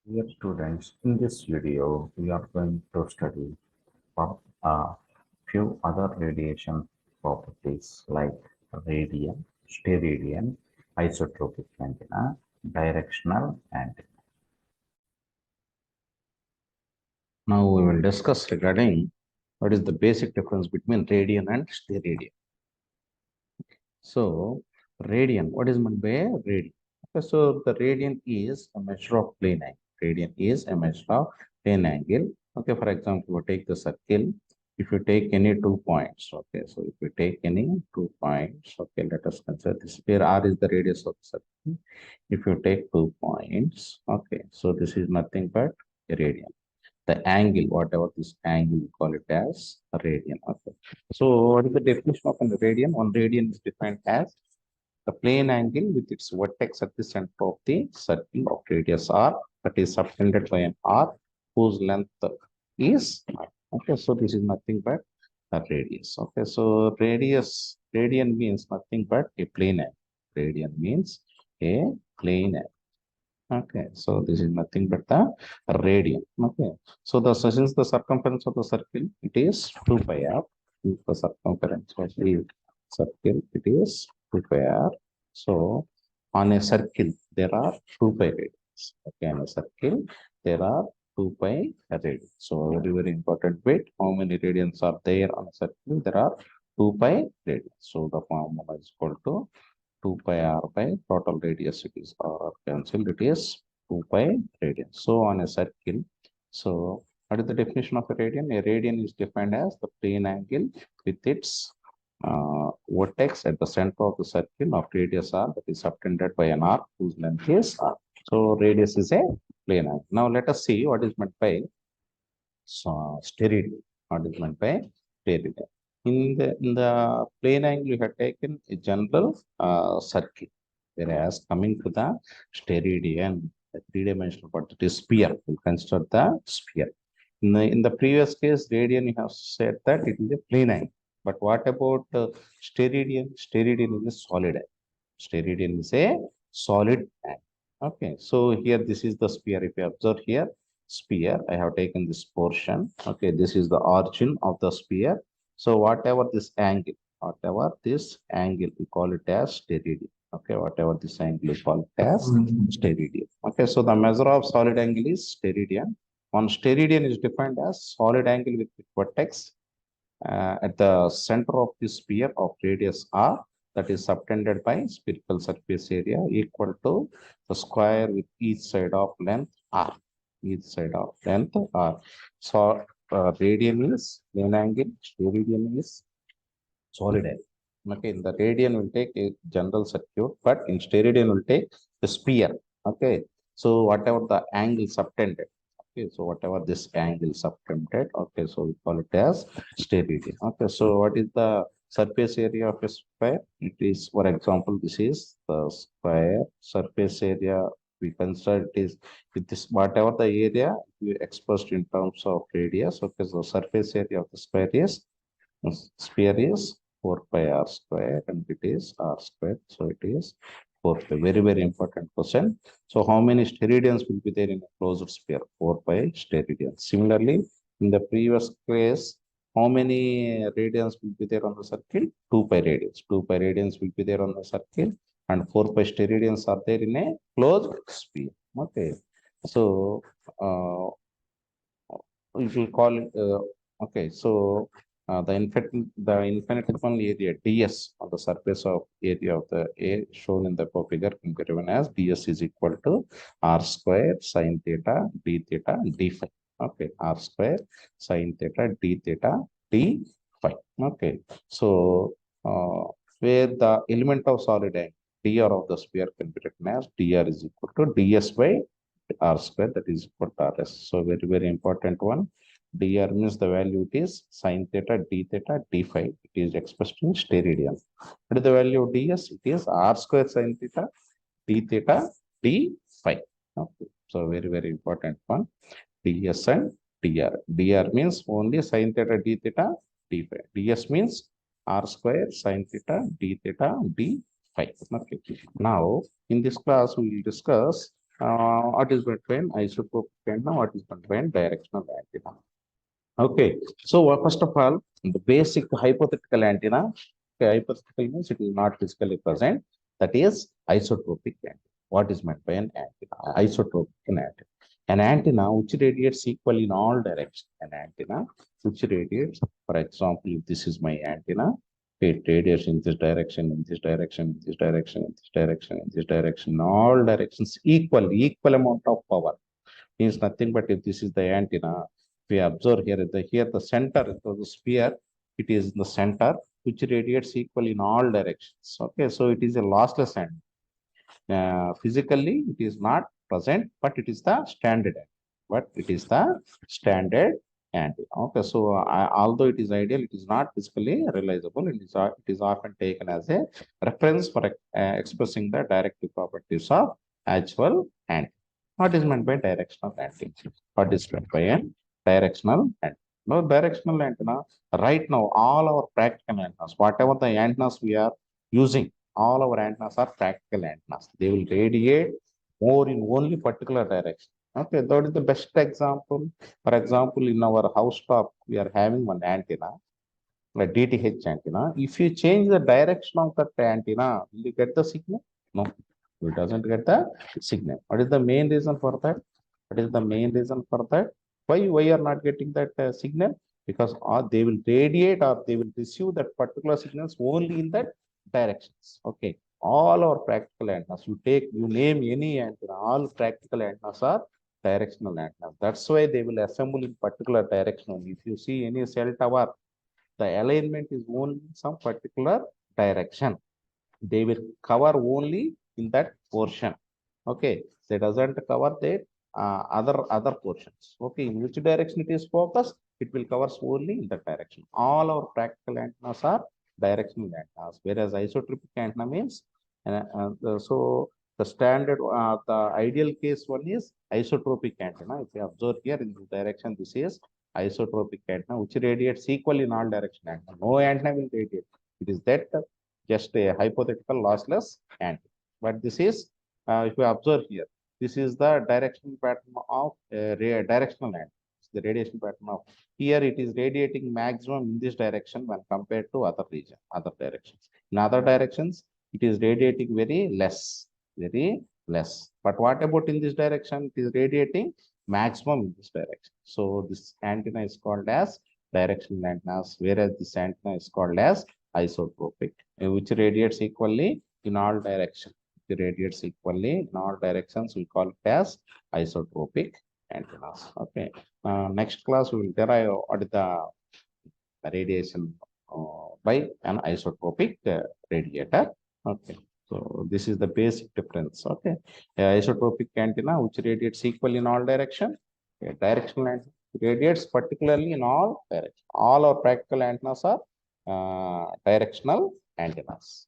Dear students, in this video, we are going to study a few other radiation properties like radian, steradian, isotropic antenna, directional antenna. Now we will discuss regarding what is the basic difference between radian and steradian. So, radian, what is meant by a radian? Okay, so the radian is a measure of plane angle. Radian is a measure of plane angle. Okay, for example, we take the circle. If you take any 2 points, okay, so if you take any 2 points, okay, let us consider this. Here R is the radius of the circle. If you take 2 points, okay, so this is nothing but a radian. The angle, whatever this angle, we call it as a radian. Okay. So what is the definition of a radian? One radian is defined as the plane angle with its vertex at the center of the circle of radius r that is subtended by an r whose length is r. Okay, so this is nothing but a radius. Okay, so radian means nothing but a plane angle. Radian means a plane angle. Okay, so this is nothing but the radian. Okay, so since the circumference of the circle it is 2 pi r, the circumference of the circle it is 2 pi r. So on a circle there are 2 pi radians. Okay, on a circle there are 2 pi radians. So very important bit. How many radians are there on a circle? There are 2 pi radians. So the formula is equal to 2 pi r by total radius it is r cancelled, it is 2 pi radian. So on a circle, so what is the definition of a radian? A radian is defined as the plane angle with its vertex at the center of the circle of radius r that is subtended by an arc whose length is r. So radius is a plane angle. Now let us see what is meant by steradian. What is meant by steradian? In the plane angle, you have taken a general circle, whereas coming to the steradian, the three-dimensional part, it is sphere. We consider the sphere. In the previous case, radian, you have said that it is a plane angle. But what about steradian? Steradian is a solid angle. Steradian is a solid angle. Okay, so here this is the sphere. If you observe here, sphere, I have taken this portion. Okay, this is the origin of the sphere. So whatever this angle, we call it as steradian. Okay, whatever this angle, we call it as steradian. Okay, so the measure of solid angle is steradian. One steradian is defined as solid angle with vertex at the center of the sphere of radius r that is subtended by spherical surface area equal to the square with each side of length r. Each side of length r. So radian is plane angle, steradian is solid angle. Okay, in the radian will take a general circuit, but in steradian will take the sphere. Okay, so whatever the angle subtended. Okay, so whatever this angle subtended, okay, so we call it as steradian. Okay, so what is the surface area of a square? It is, for example, this is the square surface area. We consider it is with this whatever the area we expressed in terms of radius. Okay, so surface area of the square is sphere is 4 pi r square and it is r square. So it is 4 pi. Very, very important question. So how many steradians will be there in a closed sphere? 4 pi steradians. Similarly, in the previous case, how many radians will be there on the circle? 2 pi radians. 2 pi radians will be there on the circle and 4 pi steradians are there in a closed sphere. Okay. So we will call it, okay, so the infinitesimal area ds on the surface of area of the A shown in the figure can be given as ds is equal to r square sine theta d theta d phi. Okay, r square sine theta d theta d phi. Okay, so where the element of solid angle dr of the sphere can be written as dr is equal to ds by r square, that is equal to rs. So very, very important one. Dr means the value it is sine theta d theta d phi. It is expressed in steradian. What is the value of ds? It is r square sine theta d theta d phi. Okay. So very, very important one. ds and dr. Dr means only sine theta d theta d phi. ds means r square sine theta d theta d phi. Okay. Now in this class we will discuss What is between isotropic antenna? What is between directional antenna? Okay, so first of all, the basic hypothetical antenna. Okay, hypothetical means it is not physically present. That is isotropic antenna. What is meant by an antenna? Isotropic antenna. An antenna which radiates equally in all directions. An antenna which radiates, for example, if this is my antenna, it radiates in this direction, in this direction, in this direction, in this direction, in this direction, in all directions equal amount of power. Means nothing but if this is the antenna, we observe here the center, so the sphere, it is in the center, which radiates equally in all directions. Okay, so it is a lossless antenna. Physically, it is not present, but it is the standard antenna. But it is the standard antenna. Okay, so although it is ideal, it is not physically realizable. It is often taken as a reference for expressing the directive properties of actual antenna. What is meant by directional antenna? What is meant by a directional antenna? No, directional antenna. Right now, all our practical antennas, whatever the antennas we are using, all our antennas are practical antennas. They will radiate more in only particular direction. Okay, that is the best example. For example, in our house top, we are having one antenna, like DTH antenna. If you change the direction of that antenna, will you get the signal? No, it doesn't get the signal. What is the main reason for that? What is the main reason for that? Why you are not getting that signal? Because they will radiate or they will receive that particular signals only in that directions. Okay. All our practical antennas, you name any antenna, all practical antennas are directional antennas. That's why they will assemble in particular direction. If you see any cell tower, the alignment is only in some particular direction. They will cover only in that portion. Okay, they doesn't cover the other portions. Okay, in which direction it is focused, it will cover only in that direction. All our practical antennas are directional antennas, whereas isotropic antenna means so the standard the ideal case one is isotropic antenna. If you observe here in this direction, this is isotropic antenna which radiates equally in all direction antenna. No antenna will radiate. It is that just a hypothetical lossless antenna. But this is, if you observe here, this is the directional pattern of directional antenna. The radiation pattern of here, it is radiating maximum in this direction when compared to other region, other directions. In other directions, it is radiating very less. But what about in this direction? It is radiating maximum in this direction. So this antenna is called as directional antennas, whereas this antenna is called as isotropic, which radiates equally in all directions. It radiates equally in all directions. We call it as isotropic antennas. Okay. Next class we will derive what is the radiation by an isotropic radiator. Okay. So this is the basic difference. Okay. Isotropic antenna which radiates equally in all direction. Directional antenna radiates particularly in all directions. All our practical antennas are directional antennas.